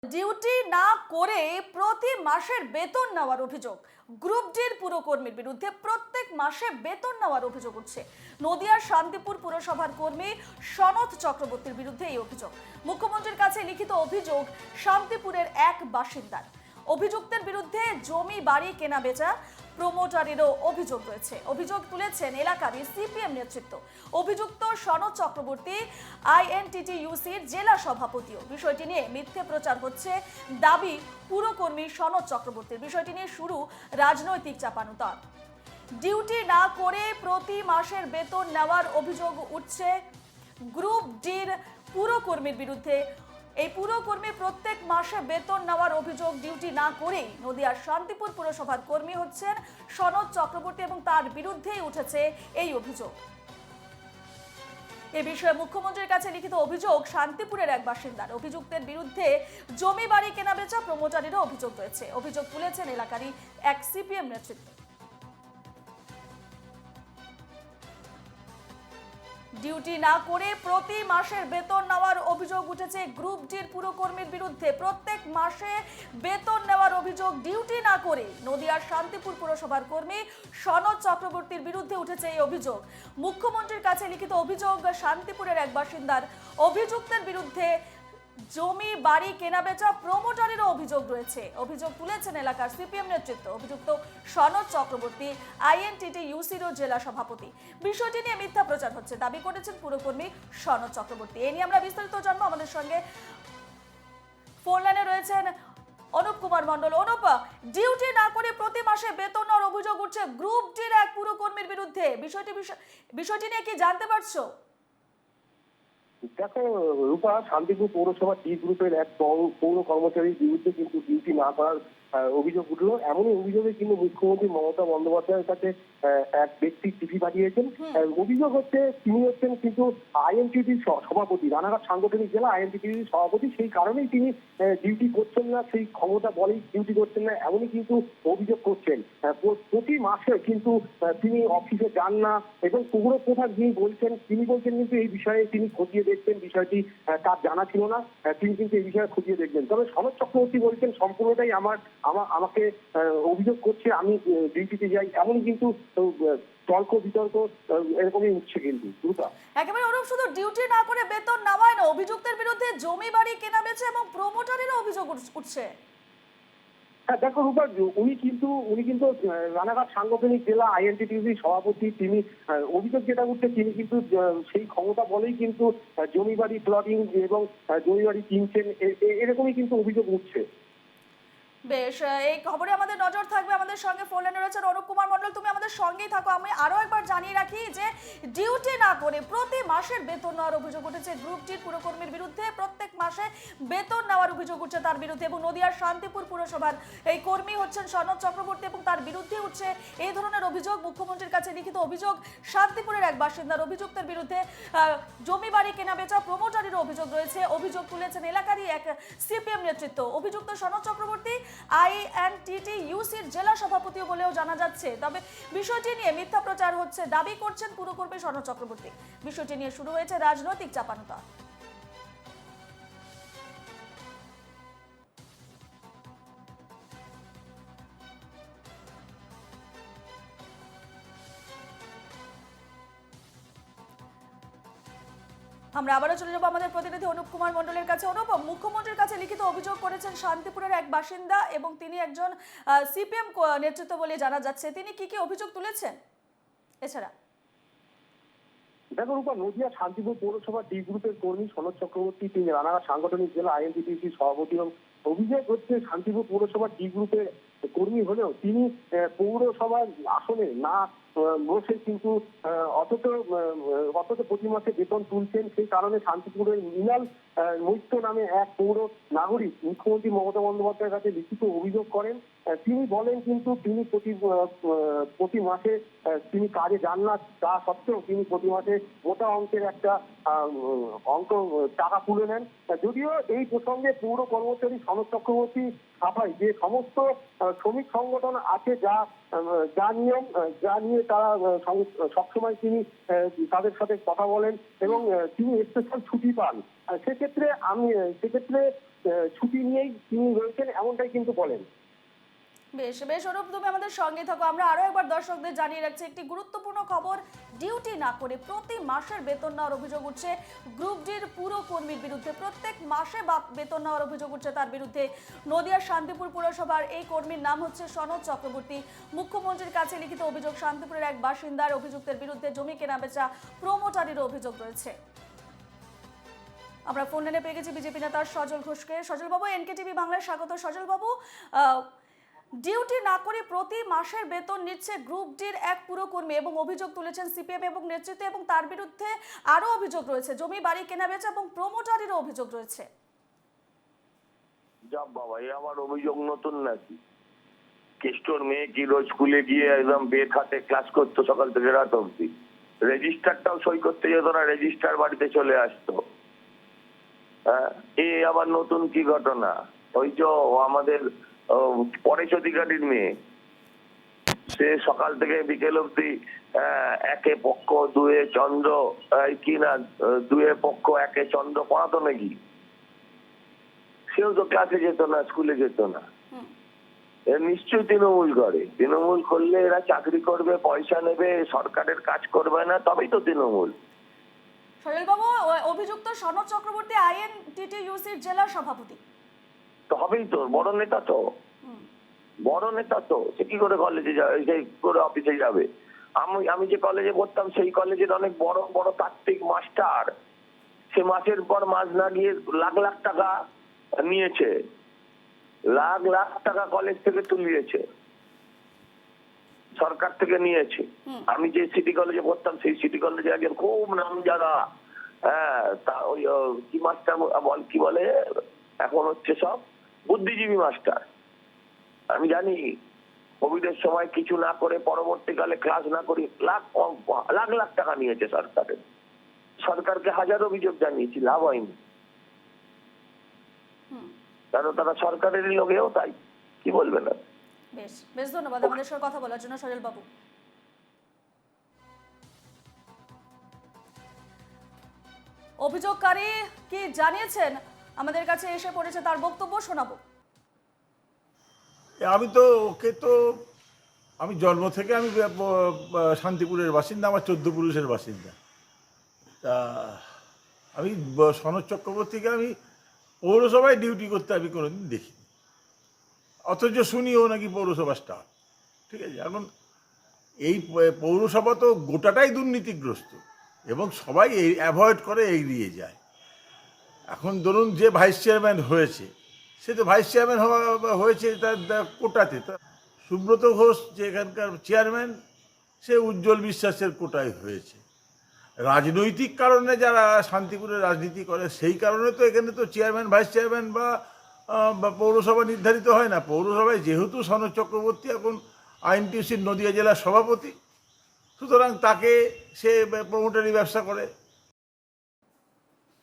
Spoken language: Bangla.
ডিউটি না করে প্রতি মাসের বেতন নেওয়ার অভিযোগ। গ্রুপ ডির পুরকর্মীর বিরুদ্ধে প্রত্যেক মাসে বেতন নেওয়ার অভিযোগ উঠছে। নদিয়ার শান্তিপুর পুরসভার কর্মী সনৎ চক্রবর্তীর বিরুদ্ধে এই অভিযোগ। মুখ্যমন্ত্রীর কাছে লিখিত অভিযোগ শান্তিপুরের এক বাসিন্দার। অভিযুক্তের বিরুদ্ধে জমি বাড়ি কেনা বেচা প্রমোটারেরও অভিযোগ রয়েছে। অভিযোগ তুলেছেন এলাকারই সিপিএম নেতৃত্ব। অভিযুক্ত সনৎ চক্রবর্তী আইএনটিটিইউসির জেলা সভাপতিও। বিষয়টি নিয়ে মিথ্যে প্রচার হচ্ছে দাবি পুরকর্মী সনৎ চক্রবর্তীর। বিষয়টি নিয়ে শুরু রাজনৈতিক চাপানুতর। ডিউটি না করে প্রতি মাসের বেতন নেওয়ার অভিযোগ উঠছে গ্রুপ ডির পুরকর্মীর বিরুদ্ধে। এই পুরকর্মী প্রত্যেক মাসে বেতন নেওয়ার অভিযোগ ডিউটি না করেই নদিয়ার শান্তিপুর পুরসভার কর্মী হচ্ছেন সনৎ চক্রবর্তী এবং তার বিরুদ্ধেই উঠেছে এই অভিযোগ। এ বিষয়ে মুখ্যমন্ত্রীর কাছে লিখিত অভিযোগ শান্তিপুরের এক বাসিন্দার। অভিযুক্তের বিরুদ্ধে জমি বাড়ি কেনাবেচা প্রমোটারেরও অভিযোগ রয়েছে। অভিযোগ তুলেছেন এলাকারই এক সিপিএম নেতৃত্ব। ডিউটি না করে প্রতি মাসের বেতন নেওয়ার অভিযোগ উঠেছে গ্রুপ ডির পুরকর্মীর বিরুদ্ধে। প্রত্যেক মাসে বেতন নেওয়ার অভিযোগ ডিউটি না করে নদিয়ার শান্তিপুর পুরসভার কর্মী সনৎ চক্রবর্তীর বিরুদ্ধে উঠেছে এই অভিযোগ। মুখ্যমন্ত্রীর কাছে লিখিত অভিযোগ শান্তিপুরের এক বাসিন্দার। অভিযুক্তের বিরুদ্ধে জমি বাড়ি কেনাবেচা প্রমোটারেরও অভিযোগ রয়েছে। অভিযোগ তুলেছেন এলাকার সিপিএম নেতৃত্ব। অভিযুক্ত সনৎ চক্রবর্তী আইএনটিটিইউসির জেলা সভাপতি। বিষয়টি নিয়ে মিথ্যা প্রচার হচ্ছে দাবি করেছেন পুরকর্মী সনৎ চক্রবর্তী। এ নিয়ে আমরা বিস্তারিত জানবো। আমাদের সঙ্গে ফোন লাইনে রয়েছেন অনুপ কুমার মণ্ডল। অনুপ, ডিউটি না করে প্রতি মাসে বেতন নেওয়ার অভিযোগ উঠছে গ্রুপ ডির এক পুরকর্মীর বিরুদ্ধে। বিষয়টি নিয়ে কি জানতে পারছো? দেখো রূপা, শান্তিপুর পৌরসভা ডি গ্রুপের এক পৌর কর্মচারীর বিরুদ্ধে কিন্তু ডিউটি না করার অভিযোগ উঠলো। এমনই অভিযোগে কিন্তু মুখ্যমন্ত্রী মমতা বন্দ্যোপাধ্যায়ের কাছে এক ব্যক্তি চিঠি পাঠিয়েছেন। অভিযোগ হচ্ছে তিনি হচ্ছেন কিন্তু আইএনটিটির সভাপতি, রানাঘাট সাংগঠনিক জেলা আইএনটিটির সভাপতি। সেই কারণেই তিনি ডিউটি করছেন না, সেই ক্ষমতা বলেই ডিউটি করছেন না, এমনই কিন্তু অভিযোগ করছেন। প্রতি মাসে কিন্তু তিনি অফিসে যান না এবং পৌর প্রধান যিনি বলছেন তিনি বলছেন কিন্তু এই বিষয়ে তিনি খতিয়ে দেখবেন। বিষয়টি তার জানা ছিল না, তিনি কিন্তু এই বিষয়ে খতিয়ে দেখবেন। তবে সনৎ চক্রবর্তী বলছেন সম্পূর্ণটাই আমাকে অভিযোগ করছে, আমি ডিউটিতে যাই, এমনই কিন্তু তর্ক বিতর্ক এরকমই উঠছে কিন্তু। একেবারে অনুপ, শুধু ডিউটি না করে বেতন নেওয়ায় না, অভিযুক্তের বিরুদ্ধে জমি বাড়ি কেনাবেচা এবং প্রমোটারেরও অভিযোগ উঠছে। হ্যাঁ দেখো রূপা, উনি কিন্তু রানাঘাট সাংগঠনিক জেলা আইএনটিটিউসি সভাপতি। তিনি অভিযোগ যেটা উঠছে তিনি কিন্তু সেই ক্ষমতা বলেই কিন্তু জমি বাড়ি প্লটিং এবং জমি বাড়ি কিনছেন, এরকমই কিন্তু অভিযোগ উঠছে। বেশ, এই খবরে আমাদের নজর থাকবে। আমাদের সঙ্গে ফোন লাইনে রয়েছেন অনুপ কুমার মণ্ডল, তুমি আমাদের সঙ্গেই থাকো। আমি আরো একবার জানিয়ে রাখি যে ডিউটি না করে প্রতি মাসের বেতন নেওয়ার অভিযোগ উঠেছে গ্রুপ ডির পুরকর্মীর বিরুদ্ধে। প্রত্যেক মাসে বেতন নেওয়ার অভিযোগ উঠছে তার বিরুদ্ধে এবং নদিয়ার শান্তিপুর পুরসভার এই কর্মী হচ্ছেন সনৎ চক্রবর্তী এবং তার বিরুদ্ধে উঠছে এই ধরনের অভিযোগ। মুখ্যমন্ত্রীর কাছে লিখিত অভিযোগ শান্তিপুরের এক বাসিন্দার। অভিযুক্তের বিরুদ্ধে জমি বাড়ি কেনা বেচা প্রমোটারেরও অভিযোগ রয়েছে। অভিযোগ তুলেছেন এলাকারই এক সিপিএম নেতৃত্ব। অভিযুক্ত সনৎ চক্রবর্তী আইএনটিটিইউসির জেলা সভাপতি বলেও জানা যাচ্ছে। তবে বিষয়টি নিয়ে মিথ্যা প্রচার হচ্ছে দাবি করছেন পুরকর্মী সনৎ চক্রবর্তী। বিষয়টি নিয়ে শুরু হয়েছে রাজনৈতিক চাপানুতর। আমরা আবারও চলে যাবো আমাদের প্রতিনিধি অনুপ কুমার মণ্ডলের কাছে। অনুপ, মুখ্যমন্ত্রীর কাছে লিখিত অভিযোগ করেছেন শান্তিপুরের এক বাসিন্দা এবং তিনি একজন সিপিএম নেতৃত্ব বলে জানা যাচ্ছে। তিনি কি কি অভিযোগ তুলেছেন এছাড়া? দেখো রূপা, নদিয়া শান্তিপুর পৌরসভা ডি গ্রুপের কর্মী সনৎ চক্রবর্তী, তিনি রানাঘাট সাংগঠনিক জেলা আইএনটিটিউসি সভাপতি। অভিযোগ হচ্ছে শান্তিপুর পৌরসভা ডি গ্রুপের কর্মী হলেও তিনি পৌরসভার আসনে না বসে কিন্তু অথচ প্রতি মাসে বেতন তুলছেন। সেই কারণে শান্তিপুরের মৃণাল মৈত্র নামে এক পৌর নাগরিক মুখ্যমন্ত্রী মমতা বন্দ্যোপাধ্যায়ের কাছে লিখিত অভিযোগ করেন। তিনি বলেন কিন্তু তিনি প্রতি মাসে তিনি কাজে যান না, তা সত্ত্বেও তিনি প্রতি মাসে মোটা অঙ্কের একটা অঙ্ক টাকা তুলে নেন। যদিও এই প্রসঙ্গে পৌর কর্মচারী সনৎ চক্রবর্তী সাফাই যে সমস্ত শ্রমিক সংগঠন আছে যা নিয়ে তারা সবসময় তিনি তাদের সাথে কথা বলেন এবং তিনি স্পেশাল ছুটি পান। সেক্ষেত্রে ছুটি নিয়েই তিনি রয়েছেন, এমনটাই কিন্তু বলেন। বেশ বেশ অনুপ, তুমি আমাদের সঙ্গে থাকো। আমরা আরো একবার দর্শকদের জানিয়ে রাখছি একটি গুরুত্বপূর্ণ খবর। ডিউটি না করে প্রতি মাসের বেতন নেওয়ার অভিযোগ উঠছে গ্রুপ ডির পুরো কর্মীর বিরুদ্ধে। প্রত্যেক মাসে বেতন নেওয়ার অভিযোগ উঠছে তার বিরুদ্ধে। নদিয়ার শান্তিপুর পুরসভার এই কর্মীর নাম হচ্ছে সনদ চক্রবর্তী। মুখ্যমন্ত্রীর কাছে লিখিত অভিযোগ, শান্তিপুরের এক বাসিন্দার অভিযুক্তের বিরুদ্ধে জমি কেনাবেচা প্রমোটারিরও অভিযোগ রয়েছে। আমরা ফোন লাইনে পেয়ে গেছি বিজেপি নেতা সজল ঘোষকে। সজল বাবু, এনকেটিভি বাংলায় স্বাগত। সজল বাবু, ডিউটি না করে প্রতি মাসের বেতন নিচ্ছে গ্রুপ ডির এক পুরকর্মী এবং অভিযোগ তুলেছেন সিপিএম এবং নেতৃত্ব, এবং তার বিরুদ্ধে আরো অভিযোগ রয়েছে জমি বাড়ি কেনাবেচা এবং প্রমোটারিরও অভিযোগ রয়েছে। যা বাবা, এ আমার অভিযোগ নতুন নাকি? কেষ্টর মেয়ে কি রোজ স্কুলে গিয়ে একদম বেত হাতে ক্লাস করতো সকাল থেকে রাত অব্দি, রেজিস্টারটাও সই করতে যেত না, রেজিস্টার বাড়িতে চলে আসতো। হ্যাঁ, এ আবার নতুন কি ঘটনা? ওই যে আমাদের পরেশ অধিকারীর মেয়ে, সে সকাল থেকে বিকেল অব্দি একে পক্ষ দুয়ে চন্দ্র, কি না দুয়ে পক্ষ একে চন্দ্র পড়াতো নাকি? সেও তো ক্লাসে যেত না, স্কুলে যেত না। নিশ্চয়ই তৃণমূল করে। তৃণমূল করলে এরা চাকরি করবে, পয়সা নেবে, সরকারের কাজ করবে না, তবেই তো তৃণমূল। সজল বাবু, অভিযুক্ত সনদ চক্রবর্তী আইএনটিটিইউসির জেলা সভাপতি। তো হবেই তো, বড় নেতা তো, বড় নেতা তো। সে কি করে কলেজে যাবে, সেই করে অফিসে যাবে? আমি যে কলেজে পড়তাম সেই কলেজের অনেক বড় বড় তাত্ত্বিক মাস্টার, সে মাসের পর মাস না গিয়ে লাখ লাখ টাকা নিয়েছে, লাখ লাখ টাকা কলেজ থেকে তুলিয়েছে, সরকার থেকে নিয়েছে। আমি যে সিটি কলেজে পড়তাম সেই সিটি কলেজে একজন খুব নামজাদা, হ্যাঁ, ওই কি মাস্টার কি বলে এখন হচ্ছে সব বুদ্ধিজীবী মাস্টার। আমি জানি কোভিডের সময় কিছু না করে পরবর্তীকালে ক্লাস না করি লাখ লাখ টাকা নিয়েছে সরকারের। সরকারকে হাজার অভিযোগ জানিয়েছি, লাভ হয়নি, কারণ তারা সরকারেরই লোকেও তাই। কি বলবেন? বেশ বেশ, ধন্যবাদ আমাদের সঙ্গে কথা বলার জন্য সজল বাবু। অভিযোগকারী কি জানিয়েছেন আমাদের কাছে এসে পড়েছে, তার বক্তব্য শোনাবো। আমি জন্ম থেকে আমি শান্তিপুরের বাসিন্দা, আমার 14 পুরুষের বাসিন্দা। তা আমি সনদ চক্রবর্তীকে আমি পৌরসভায় ডিউটি করতে আমি কোনোদিন দেখিনি, অথচ শুনিও নাকি পৌরসভা স্টাফ। ঠিক আছে, এখন এই পৌরসভা তো গোটাটাই দুর্নীতিগ্রস্ত এবং সবাই অ্যাভয়েড করে, এড়িয়ে যায়। এখন ধরুন যে ভাইস চেয়ারম্যান হয়েছে, সে তো ভাইস চেয়ারম্যান হয়েছে তার কোটাতে। সুব্রত ঘোষ যে এখানকার চেয়ারম্যান, সে উজ্জ্বল বিশ্বাসের কোটায় হয়েছে। রাজনৈতিক কারণে যারা শান্তিপুরে রাজনীতি করে সেই কারণে তো এখানে তো চেয়ারম্যান ভাইস চেয়ারম্যান বা পৌরসভা নির্ধারিত হয় না। পৌরসভায় যেহেতু সনদ চক্রবর্তী এখন আইএনটিটিইউসির নদিয়া জেলার সভাপতি, সুতরাং তাকে সে প্রমোটারি ব্যবসা করে,